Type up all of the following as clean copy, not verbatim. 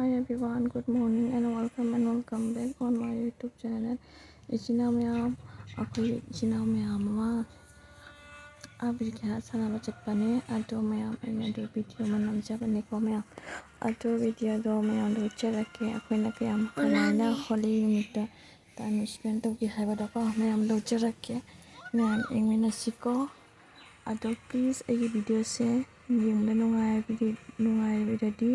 Hi everyone, good morning and welcome back on my YouTube channel. Ichina mayam, akoy ichina mayam ma aabi kaya sana bachapane ado mayam ene do video manam jabane ko mayam ado video do mayam do charake akoy na kayam kamaina holi yumda time spend to ki haiba do ko mayam do charake mayam engmena siko ado please ay video se yumda nungai video di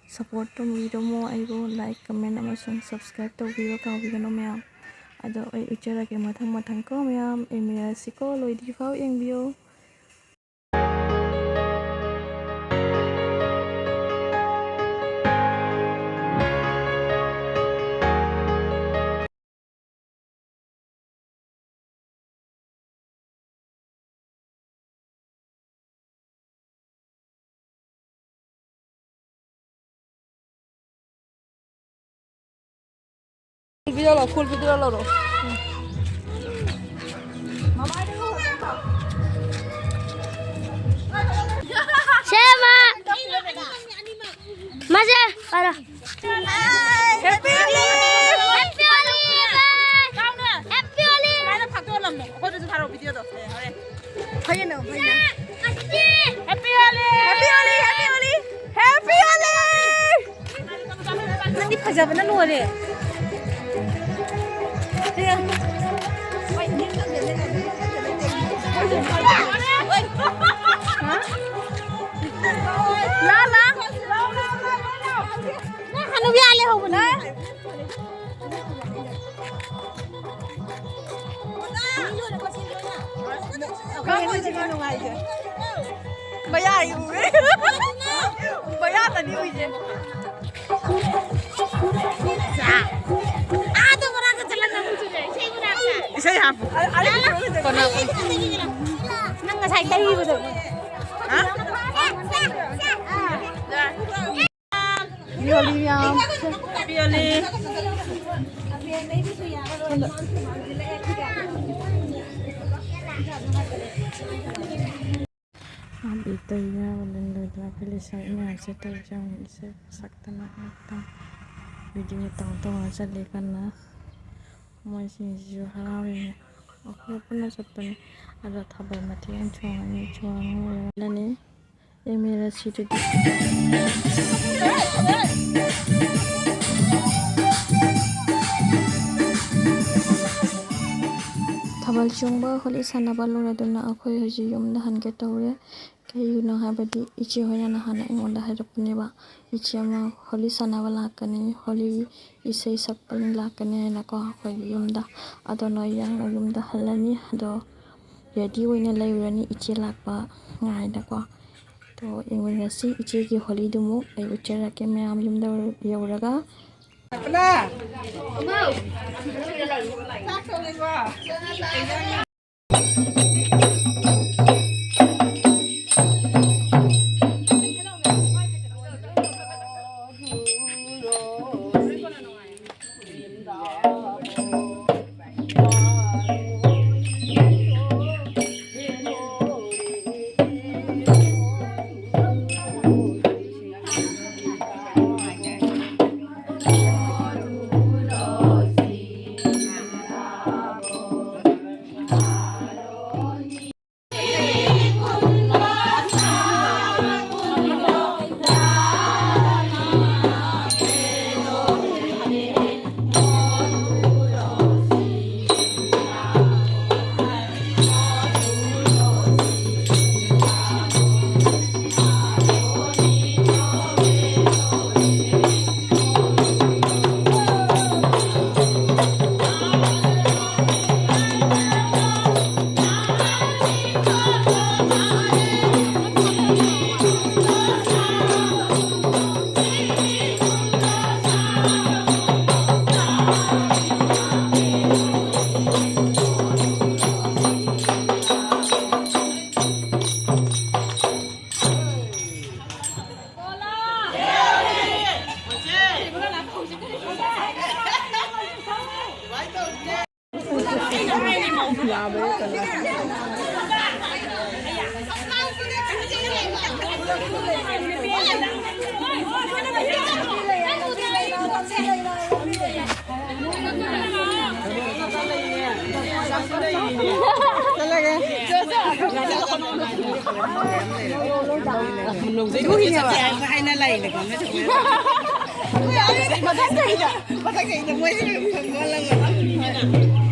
support to video mo ay go like comment amasung subscribe to video ka video mayam ado ay ujarake mathang ko mayam engmena siko loidi fao eng bio full video lo. Siapa? Macha, para. Happy Holi! Happy Holi! Happy Holi! Mana phak do lam no. Ko jo tharo video do. Are. Bhaiya no. Asti! Happy Holi! Happy Holi! Happy Holi! Happy Holi! Nandi phajaba na no re. Hanu bi ale hobo na. Baya yu. Baya ta ni ui je. Ado bara ka chalan na muchu re. Sei bara ka. Sei hap. Kona. Nang ngasai kai ba do. Ha? Holi yam Happy Holi. aabi teiba walen do la pili sa ina se to jang se sakta na ta video to chali kana moi si ju harawi ako puna satani ada thabar mati an chuang lani emira situ thabal chungba holi sanaba lora duna akhoi hoji yumda hange tawre kayuna habadi ichi hoina na hana ingonda harapne ba ichi ama holi sanaba lakani holi seisak paling lakani na ko akhoi yumda adono yang yumda halani do ready hoina layrani ichi lakpa ngai da ko to ingwena si ichi ki holi dumu ai uchara ke mayam yumda yawraga Apna. Mau. Mình dễ có thể hay là lầy này còn nó chụp mà thấy gì đó mới không có lần